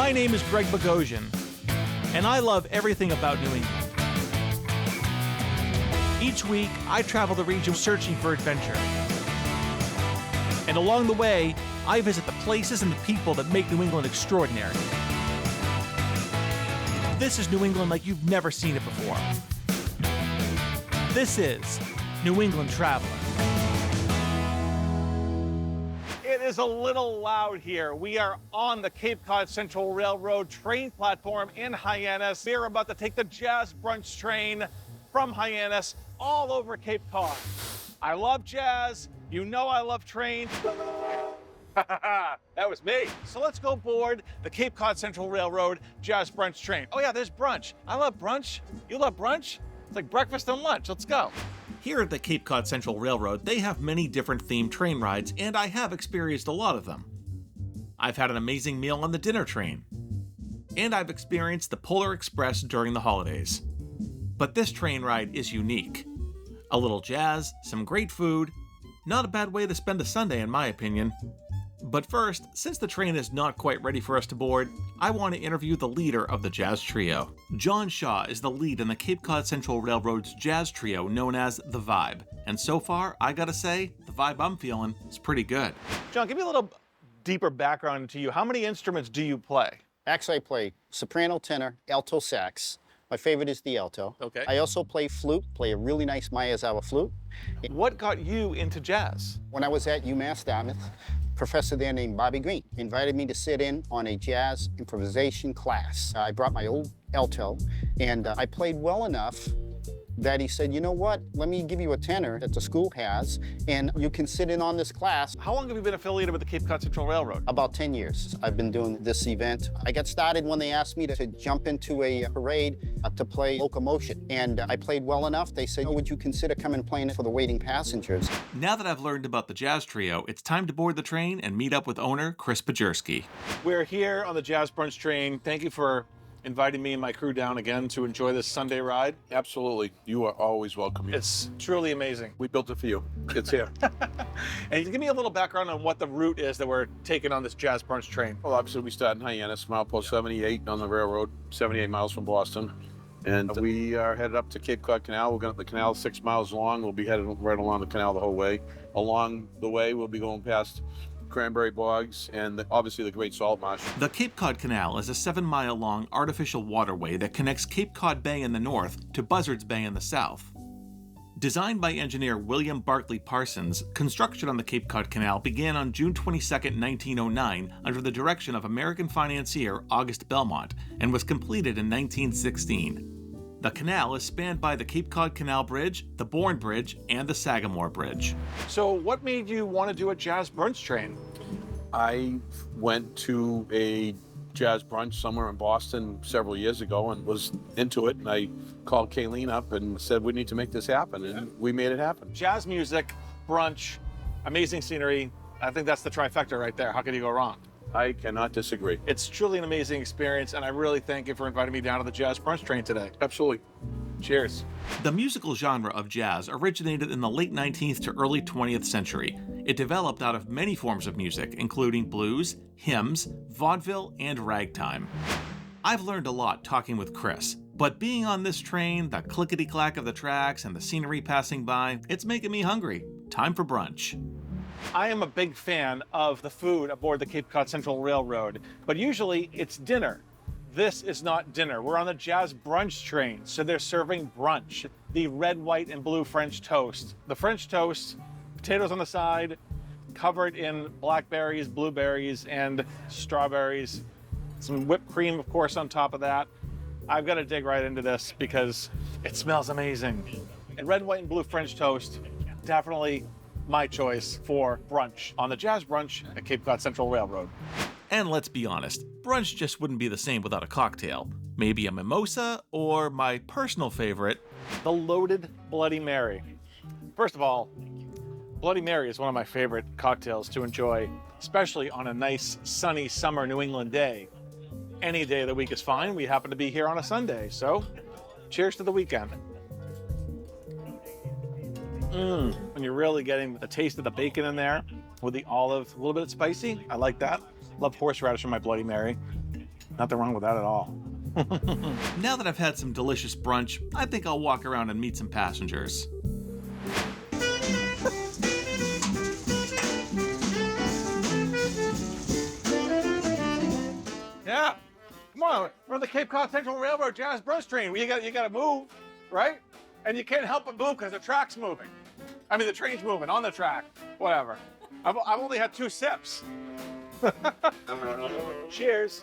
My name is Greg Bogosian, and I love everything about New England. Each week, I travel the region searching for adventure. And along the way, I visit the places and the people that make New England extraordinary. This is New England like you've never seen it before. This is New England Traveler. It is a little loud here. We are on the Cape Cod Central Railroad train platform in Hyannis. We're about to take the Jazz Brunch train from Hyannis all over Cape Cod. I love jazz. You know I love trains. That was me. So let's go board the Cape Cod Central Railroad Jazz Brunch train. Oh yeah, there's brunch. I love brunch. You love brunch? It's like breakfast and lunch. Let's go. Here at the Cape Cod Central Railroad, they have many different themed train rides, and I have experienced a lot of them. I've had an amazing meal on the dinner train, and I've experienced the Polar Express during the holidays. But this train ride is unique. A little jazz, some great food, not a bad way to spend a Sunday in my opinion. But first, since the train is not quite ready for us to board, I want to interview the leader of the Jazz Trio. John Shaw is the lead in the Cape Cod Central Railroad's Jazz Trio known as The Vibe. And so far, I gotta say, the vibe I'm feeling is pretty good. John, give me a little deeper background into you. How many instruments do you play? Actually, I play soprano, tenor, alto sax. My favorite is the alto. Okay. I also play flute, play a really nice Miyazawa flute. What got you into jazz? When I was at UMass Dartmouth, professor there named Bobby Green invited me to sit in on a jazz improvisation class. I brought my old alto, and I played well enough that he said, you know what, let me give you a tenor that the school has, and you can sit in on this class. How long have you been affiliated with the Cape Cod Central Railroad? About 10 years I've been doing this event. I got started when they asked me to jump into a parade to play locomotion, and I played well enough. They said, oh, would you consider coming playing it for the waiting passengers? Now that I've learned about the Jazz Trio, it's time to board the train and meet up with owner Chris Pajerski. We're here on the Jazz Brunch train. Thank you for inviting me and my crew down again to enjoy this Sunday ride. Absolutely. You are always welcome here. It's truly amazing. We built it for you. It's here. And give me a little background on what the route is that we're taking on this Jazz Brunch train. Well, obviously, we start in Hyannis, milepost 78 on the railroad, 78 miles from Boston. And we are headed up to Cape Cod Canal. We're going to the canal 6 miles long. We'll be headed right along the canal the whole way. Along the way, we'll be going past cranberry bogs and obviously the Great Salt Marsh. The Cape Cod Canal is a 7-mile-long artificial waterway that connects Cape Cod Bay in the north to Buzzards Bay in the south. Designed by engineer William Barclay Parsons, construction on the Cape Cod Canal began on June 22, 1909 under the direction of American financier August Belmont and was completed in 1916. The canal is spanned by the Cape Cod Canal Bridge, the Bourne Bridge, and the Sagamore Bridge. So what made you want to do a Jazz Brunch train? I went to a jazz brunch somewhere in Boston several years ago and was into it. And I called Kayleen up and said, we need to make this happen. And we made it happen. Jazz music, brunch, amazing scenery. I think that's the trifecta right there. How could you go wrong? I cannot disagree. It's truly an amazing experience, and I really thank you for inviting me down to the Jazz Brunch train today. Absolutely. Cheers. The musical genre of jazz originated in the late 19th to early 20th century. It developed out of many forms of music, including blues, hymns, vaudeville, and ragtime. I've learned a lot talking with Chris, but being on this train, the clickety-clack of the tracks, and the scenery passing by, it's making me hungry. Time for brunch. I am a big fan of the food aboard the Cape Cod Central Railroad, but usually it's dinner. This is not dinner. We're on the Jazz Brunch train, so they're serving brunch. The red, white, and blue French toast. The French toast, potatoes on the side, covered in blackberries, blueberries, and strawberries. Some whipped cream, of course, on top of that. I've got to dig right into this because it smells amazing. And red, white, and blue French toast, definitely my choice for brunch on the Jazz Brunch at Cape Cod Central Railroad. And let's be honest, brunch just wouldn't be the same without a cocktail. Maybe a mimosa, or my personal favorite, the loaded Bloody Mary. First of all, Bloody Mary is one of my favorite cocktails to enjoy, especially on a nice, sunny summer New England day. Any day of the week is fine. We happen to be here on a Sunday, so cheers to the weekend. When you're really getting the taste of the bacon in there with the olive, a little bit spicy. I like that. Love horseradish in my Bloody Mary. Nothing wrong with that at all. Now that I've had some delicious brunch, I think I'll walk around and meet some passengers. Yeah, come on, we're on the Cape Cod Central Railroad Jazz brunch train. You gotta move, right? And you can't help but move because the track's moving. I mean, the train's moving on the track, whatever. I've only had 2 sips. Cheers.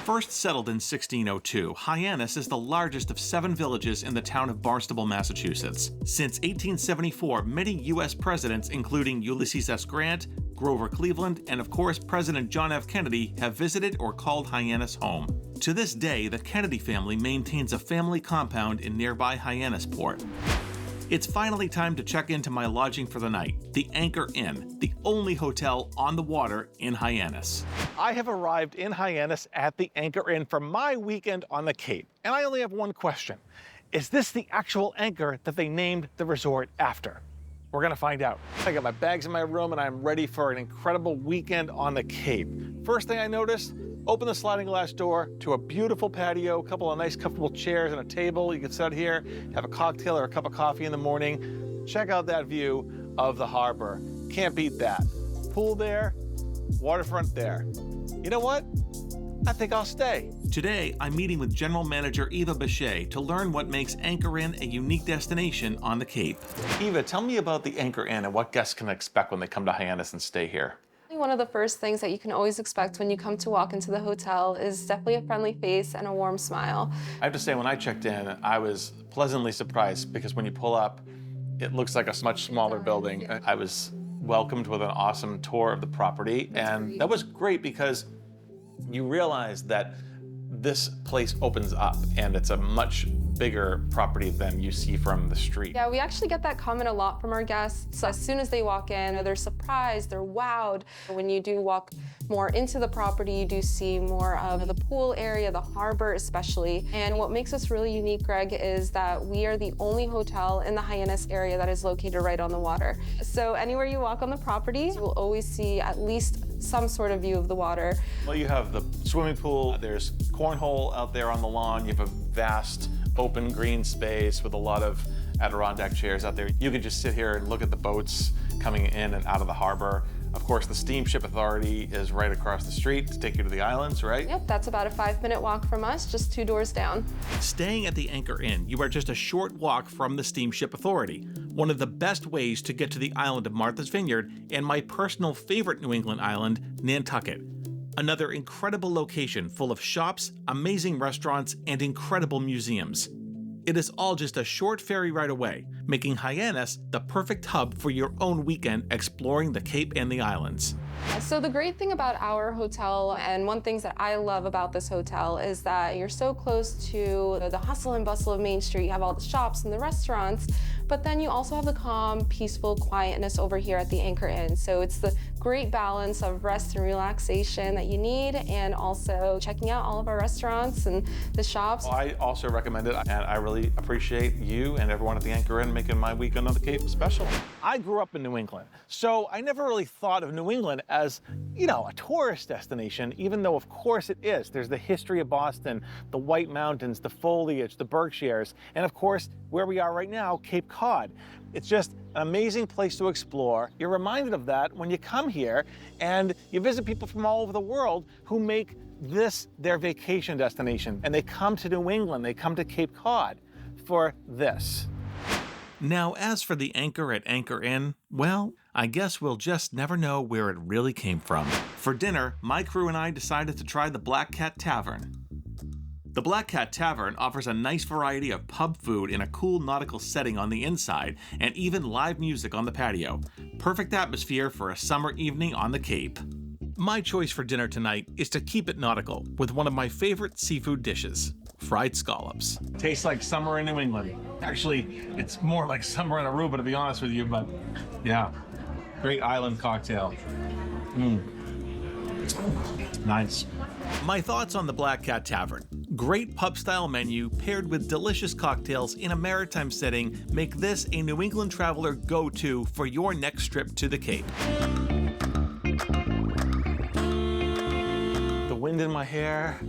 First settled in 1602, Hyannis is the largest of 7 villages in the town of Barnstable, Massachusetts. Since 1874, many U.S. presidents, including Ulysses S. Grant, Grover Cleveland, and of course President John F. Kennedy, have visited or called Hyannis home. To this day, the Kennedy family maintains a family compound in nearby Hyannisport. It's finally time to check into my lodging for the night, the Anchor Inn, the only hotel on the water in Hyannis. I have arrived in Hyannis at the Anchor Inn for my weekend on the Cape, and I only have one question. Is this the actual Anchor that they named the resort after? We're gonna find out. I got my bags in my room and I'm ready for an incredible weekend on the Cape. First thing I noticed, open the sliding glass door to a beautiful patio, a couple of nice comfortable chairs and a table. You can sit here, have a cocktail or a cup of coffee in the morning. Check out that view of the harbor. Can't beat that. Pool there, waterfront there. You know what? I think I'll stay. Today, I'm meeting with General Manager Eva Bechet to learn what makes Anchor Inn a unique destination on the Cape. Eva, tell me about the Anchor Inn and what guests can expect when they come to Hyannis and stay here. One of the first things that you can always expect when you come to walk into the hotel is definitely a friendly face and a warm smile. I have to say, when I checked in, I was pleasantly surprised because when you pull up, it looks like a much smaller building. Yeah. I was welcomed with an awesome tour of the property, and that was great because you realize that this place opens up and it's a much bigger property than you see from the street. Yeah, we actually get that comment a lot from our guests. So as soon as they walk in, they're surprised, they're wowed. When you do walk more into the property, you do see more of the pool area, the harbor especially. And what makes us really unique, Greg, is that we are the only hotel in the Hyannis area that is located right on the water. So anywhere you walk on the property, you will always see at least some sort of view of the water. Well, you have the swimming pool, there's cornhole out there on the lawn, you have a vast open green space with a lot of Adirondack chairs out there. You can just sit here and look at the boats coming in and out of the harbor. Of course, the Steamship Authority is right across the street to take you to the islands, right? Yep, that's about a 5-minute walk from us, just 2 doors down. Staying at the Anchor Inn, you are just a short walk from the Steamship Authority, one of the best ways to get to the island of Martha's Vineyard and my personal favorite New England island, Nantucket. Another incredible location full of shops, amazing restaurants, and incredible museums. It is all just a short ferry ride away, making Hyannis the perfect hub for your own weekend exploring the Cape and the islands. So the great thing about our hotel, and one thing that I love about this hotel, is that you're so close to the hustle and bustle of Main Street. You have all the shops and the restaurants, but then you also have the calm, peaceful quietness over here at the Anchor Inn. So it's the great balance of rest and relaxation that you need, and also checking out all of our restaurants and the shops. Well, I also recommend it, and I really appreciate you and everyone at the Anchor Inn making my weekend on the Cape special. I grew up in New England, so I never really thought of New England as, you know, a tourist destination, even though of course it is. There's the history of Boston, the White Mountains, the foliage, the Berkshires, and of course, where we are right now, Cape Cod. It's just an amazing place to explore. You're reminded of that when you come here and you visit people from all over the world who make this their vacation destination. And they come to New England, they come to Cape Cod for this. Now, as for the Anchor at Anchor Inn, well, I guess we'll just never know where it really came from. For dinner, my crew and I decided to try the Black Cat Tavern. The Black Cat Tavern offers a nice variety of pub food in a cool nautical setting on the inside, and even live music on the patio. Perfect atmosphere for a summer evening on the Cape. My choice for dinner tonight is to keep it nautical with one of my favorite seafood dishes, fried scallops. Tastes like summer in New England. Actually, it's more like summer in Aruba, to be honest with you, but yeah, great island cocktail. Nice. My thoughts on the Black Cat Tavern. Great pub-style menu paired with delicious cocktails in a maritime setting make this a New England traveler go-to for your next trip to the Cape. The wind in my hair.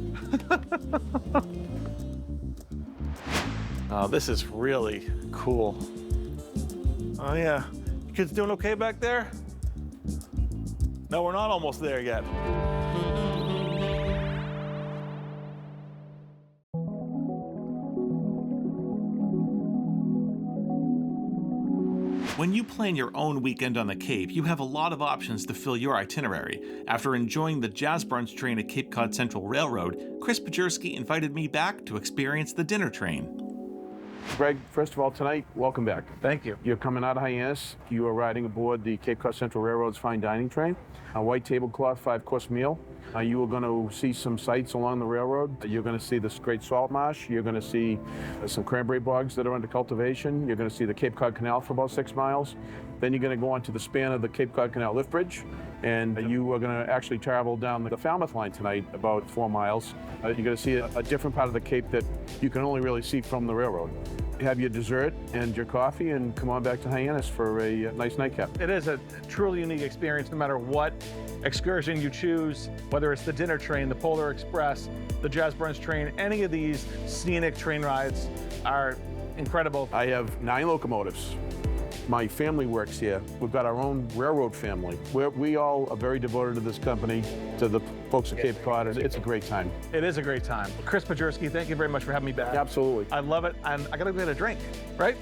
Oh, this is really cool. Oh yeah, you kids doing okay back there? No, we're not almost there yet. When you plan your own weekend on the Cape, you have a lot of options to fill your itinerary. After enjoying the jazz brunch train at Cape Cod Central Railroad, Chris Pajerski invited me back to experience the dinner train. Greg, first of all, tonight, welcome back. Thank you. You're coming out of Hyannis. You are riding aboard the Cape Cod Central Railroad's fine dining train. A white tablecloth, 5-course meal. You are going to see some sights along the railroad. You're going to see this great salt marsh. You're going to see some cranberry bogs that are under cultivation. You're going to see the Cape Cod Canal for about 6 miles. Then you're going to go onto the span of the Cape Cod Canal lift bridge. And you are going to actually travel down the Falmouth line tonight about 4 miles. You're going to see a different part of the Cape that you can only really see from the railroad. Have your dessert and your coffee and come on back to Hyannis for a nice nightcap. It is a truly unique experience no matter what excursion you choose, whether it's the dinner train, the Polar Express, the jazz brunch train, any of these scenic train rides are incredible. I have 9 locomotives. My family works here. We've got our own railroad family. We all are very devoted to this company, to the folks at Cape Cod. It's a great time. It is a great time. Chris Pajerski, thank you very much for having me back. Absolutely. I love it, and I gotta go get a drink, right?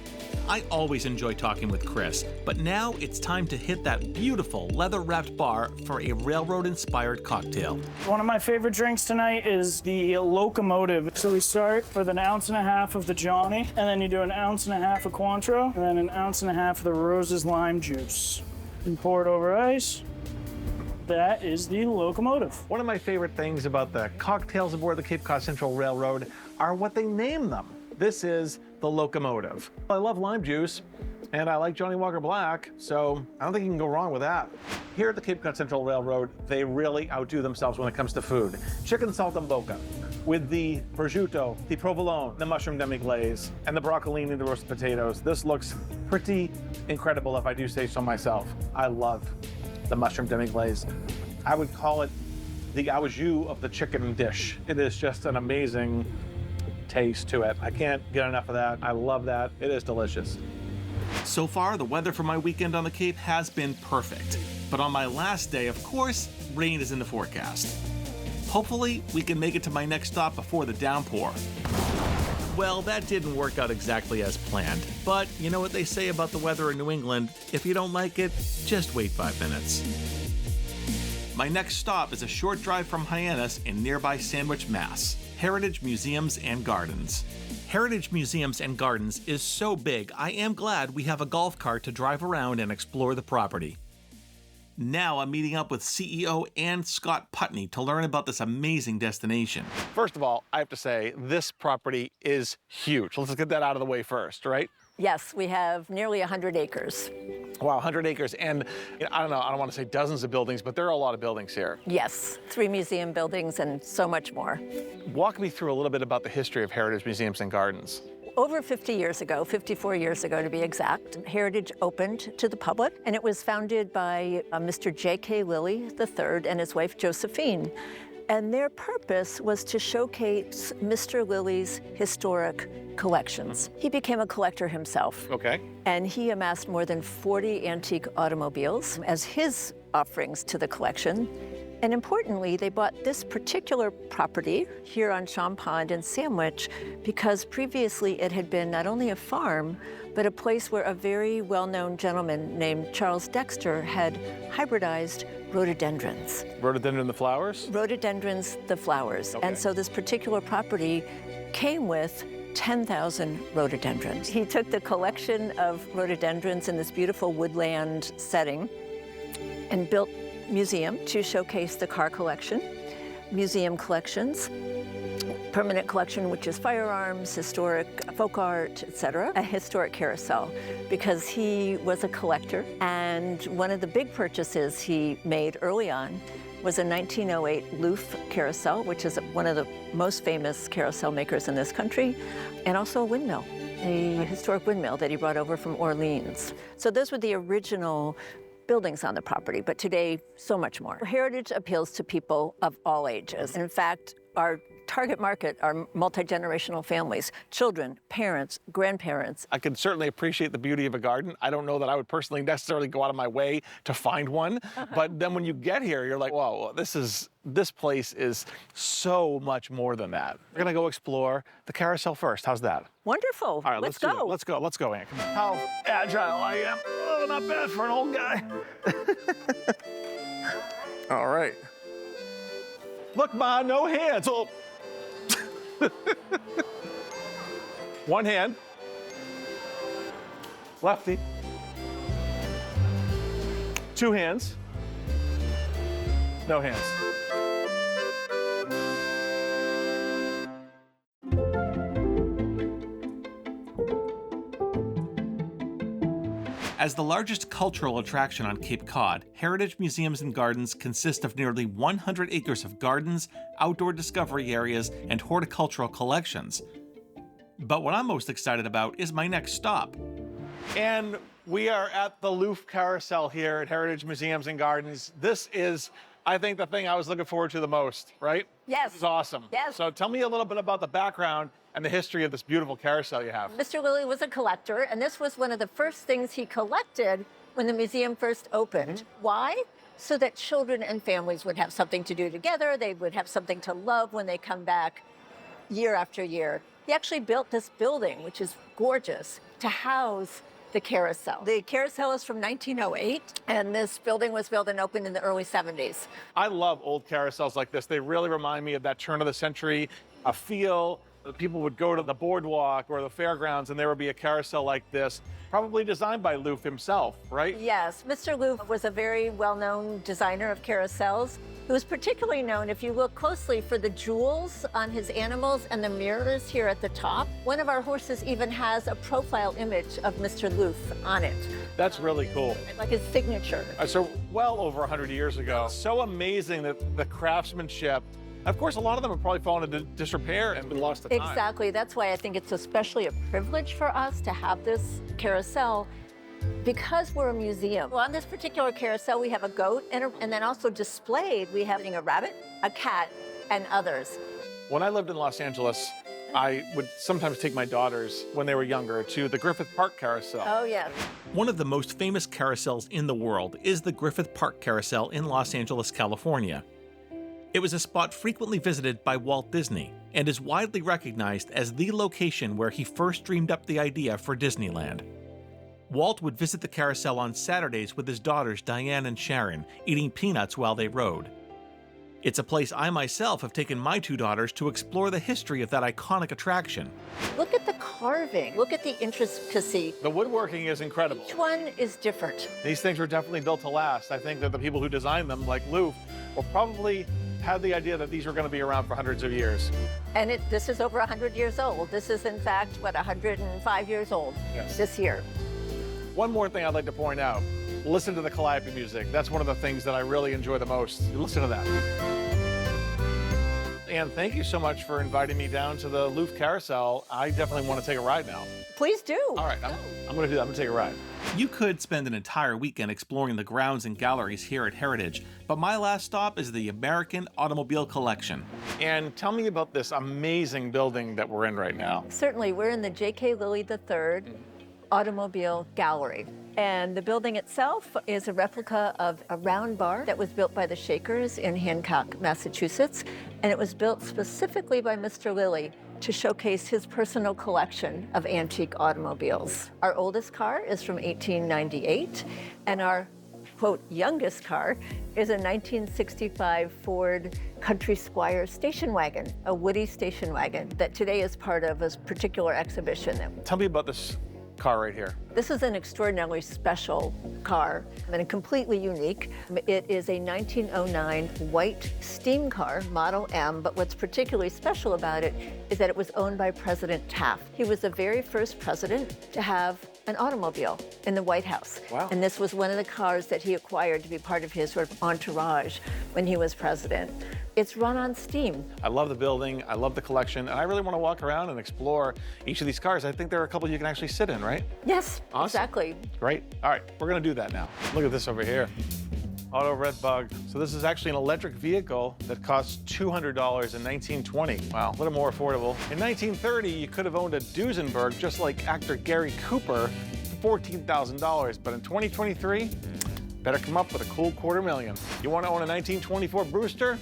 I always enjoy talking with Chris, but now it's time to hit that beautiful leather-wrapped bar for a railroad-inspired cocktail. One of my favorite drinks tonight is the locomotive. So we start with 1.5 ounces of the Johnny, and then you do 1.5 ounces of Cointreau, and then 1.5 ounces of the Rose's lime juice. And pour it over ice. That is the locomotive. One of my favorite things about the cocktails aboard the Cape Cod Central Railroad are what they name them. This is the locomotive. I love lime juice, and I like Johnny Walker Black, so I don't think you can go wrong with that. Here at the Cape Cod Central Railroad, they really outdo themselves when it comes to food. Chicken saltimbocca with the prosciutto, the provolone, the mushroom demi-glaze, and the broccolini, the roasted potatoes. This looks pretty incredible if I do say so myself. I love the mushroom demi-glaze. I would call it the au jus of the chicken dish. It is just an amazing taste to it. I can't get enough of that. I love that. It is delicious. So far, the weather for my weekend on the Cape has been perfect. But on my last day, of course, rain is in the forecast. Hopefully, we can make it to my next stop before the downpour. Well, that didn't work out exactly as planned. But you know what they say about the weather in New England? If you don't like it, just wait 5 minutes. My next stop is a short drive from Hyannis in nearby Sandwich, Mass. Heritage Museums and Gardens. Heritage Museums and Gardens is so big, I am glad we have a golf cart to drive around and explore the property. Now I'm meeting up with CEO Ann Scott Putney to learn about this amazing destination. First of all, I have to say, this property is huge. Let's get that out of the way first, right? Yes, we have nearly 100 acres. Wow, 100 acres. And I don't know, I don't want to say dozens of buildings, but there are a lot of buildings here. Yes, 3 museum buildings and so much more. Walk me through a little bit about the history of Heritage Museums and Gardens. Over 50 years ago, 54 years ago to be exact, Heritage opened to the public, and it was founded by Mr. J.K. Lilly III and his wife Josephine. And their purpose was to showcase Mr. Lilly's historic collections. He became a collector himself. Okay. And he amassed more than 40 antique automobiles as his offerings to the collection. And importantly, they bought this particular property here on Sham Pond in Sandwich because previously it had been not only a farm, but a place where a very well-known gentleman named Charles Dexter had hybridized rhododendrons. Rhododendron the flowers? Rhododendrons the flowers. Okay. And so this particular property came with 10,000 rhododendrons. He took the collection of rhododendrons in this beautiful woodland setting and built museum to showcase the car collection, museum collections, permanent collection, which is firearms, historic folk art, etc., a historic carousel, because he was a collector. And one of the big purchases he made early on was a 1908 Loof Carousel, which is one of the most famous carousel makers in this country, and also a windmill, a historic windmill that he brought over from Orleans. So those were the original buildings on the property, but today, so much more. Heritage appeals to people of all ages. In fact, our target market are multi-generational families, children, parents, grandparents. I can certainly appreciate the beauty of a garden. I don't know that I would personally necessarily go out of my way to find one, but then when you get here, you're like, whoa, this place is so much more than that. We're gonna go explore the carousel first. How's that? Wonderful. All right, let's go. Let's go, Ann. Come on. How agile I am. Oh, not bad for an old guy. All right. Look, Ma, no hands. Oh. One hand. Lefty. Two hands. No hands. As the largest cultural attraction on Cape Cod, Heritage Museums and Gardens consist of nearly 100 acres of gardens, outdoor discovery areas, and horticultural collections. But what I'm most excited about is my next stop. And we are at the Loof Carousel here at Heritage Museums and Gardens. This is, I think, the thing I was looking forward to the most, right? Yes. This is awesome. Yes. So tell me a little bit about the background and the history of this beautiful carousel you have. Mr. Lilly was a collector, and this was one of the first things he collected when the museum first opened. Why? So that children and families would have something to do together. They would have something to love when they come back year after year. He actually built this building, which is gorgeous, to house the carousel. The carousel is from 1908, and this building was built and opened in the early 70s. I love old carousels like this. They really remind me of that turn of the century, a feel. People would go to the boardwalk or the fairgrounds and there would be a carousel like this, probably designed by Loof himself, right? Yes, Mr. Loof was a very well-known designer of carousels. He was particularly known, if you look closely, for the jewels on his animals and the mirrors here at the top. One of our horses even has a profile image of Mr. Loof on it. That's really cool. Like his signature. So well over 100 years ago. So amazing that the craftsmanship. Of course, a lot of them have probably fallen into disrepair and been lost to time. Exactly. That's why I think it's especially a privilege for us to have this carousel, because we're a museum. Well, on this particular carousel, we have a goat, and then also displayed, we have a rabbit, a cat, and others. When I lived in Los Angeles, I would sometimes take my daughters, when they were younger, to the Griffith Park Carousel. Oh, yeah. One of the most famous carousels in the world is the Griffith Park Carousel in Los Angeles, California. It was a spot frequently visited by Walt Disney and is widely recognized as the location where he first dreamed up the idea for Disneyland. Walt would visit the carousel on Saturdays with his daughters Diane and Sharon, eating peanuts while they rode. It's a place I myself have taken my two daughters to explore the history of that iconic attraction. Look at the carving. Look at the intricacy. The woodworking is incredible. Each one is different. These things were definitely built to last. I think that the people who designed them, like Loof, were probably had the idea that these were going to be around for hundreds of years. And this is over 100 years old. This is, in fact, 105 years old this year. One more thing I'd like to point out. Listen to the calliope music. That's one of the things that I really enjoy the most. Listen to that. And thank you so much for inviting me down to the Loof Carousel. I definitely want to take a ride now. Please do. All right, I'm going to do that. I'm going to take a ride. You could spend an entire weekend exploring the grounds and galleries here at Heritage, but my last stop is the American Automobile Collection. And tell me about this amazing building that we're in right now. Certainly, we're in the J.K. Lilly III Automobile Gallery. And the building itself is a replica of a round bar that was built by the Shakers in Hancock, Massachusetts. And it was built specifically by Mr. Lilly to showcase his personal collection of antique automobiles. Our oldest car is from 1898, and our, quote, youngest car is a 1965 Ford Country Squire station wagon, a Woody station wagon that today is part of a particular exhibition. Tell me about this car right here. This is an extraordinarily special car and completely unique. It is a 1909 white steam car, Model M, but what's particularly special about it is that it was owned by President Taft. He was the very first president to have an automobile in the White House. Wow. And this was one of the cars that he acquired to be part of his sort of entourage when he was president. It's run on steam. I love the building, I love the collection, and I really want to walk around and explore each of these cars. I think there are a couple you can actually sit in, right? Yes, Awesome. exactly. Great. All right, we're going to do that now. Look at this over here. Auto Red Bug. So this is actually an electric vehicle that costs $200 in 1920. Wow, a little more affordable. In 1930, you could have owned a Duesenberg just like actor Gary Cooper for $14,000. But in 2023, better come up with a cool $250,000. You want to own a 1924 Brewster?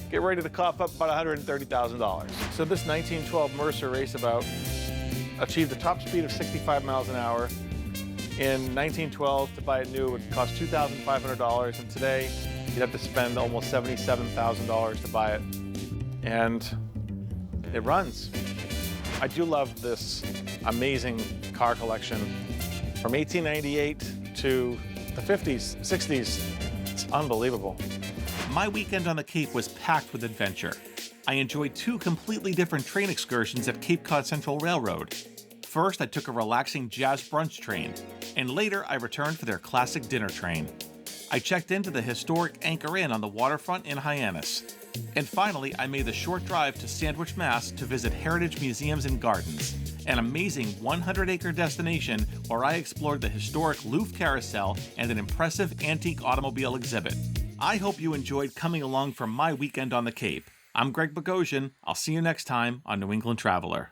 Get ready to cough up about $130,000. So this 1912 Mercer raceabout achieved a top speed of 65 miles an hour. In 1912, to buy it new would cost $2,500, and today you'd have to spend almost $77,000 to buy it. And it runs. I do love this amazing car collection from 1898 to the 50s, 60s. It's unbelievable. My weekend on the Cape was packed with adventure. I enjoyed 2 completely different train excursions at Cape Cod Central Railroad. First, I took a relaxing jazz brunch train, and later I returned for their classic dinner train. I checked into the historic Anchor Inn on the waterfront in Hyannis. And finally, I made the short drive to Sandwich, Mass. To visit Heritage Museums and Gardens, an amazing 100-acre destination where I explored the historic Loof Carousel and an impressive antique automobile exhibit. I hope you enjoyed coming along for my weekend on the Cape. I'm Greg Bogosian. I'll see you next time on New England Traveler.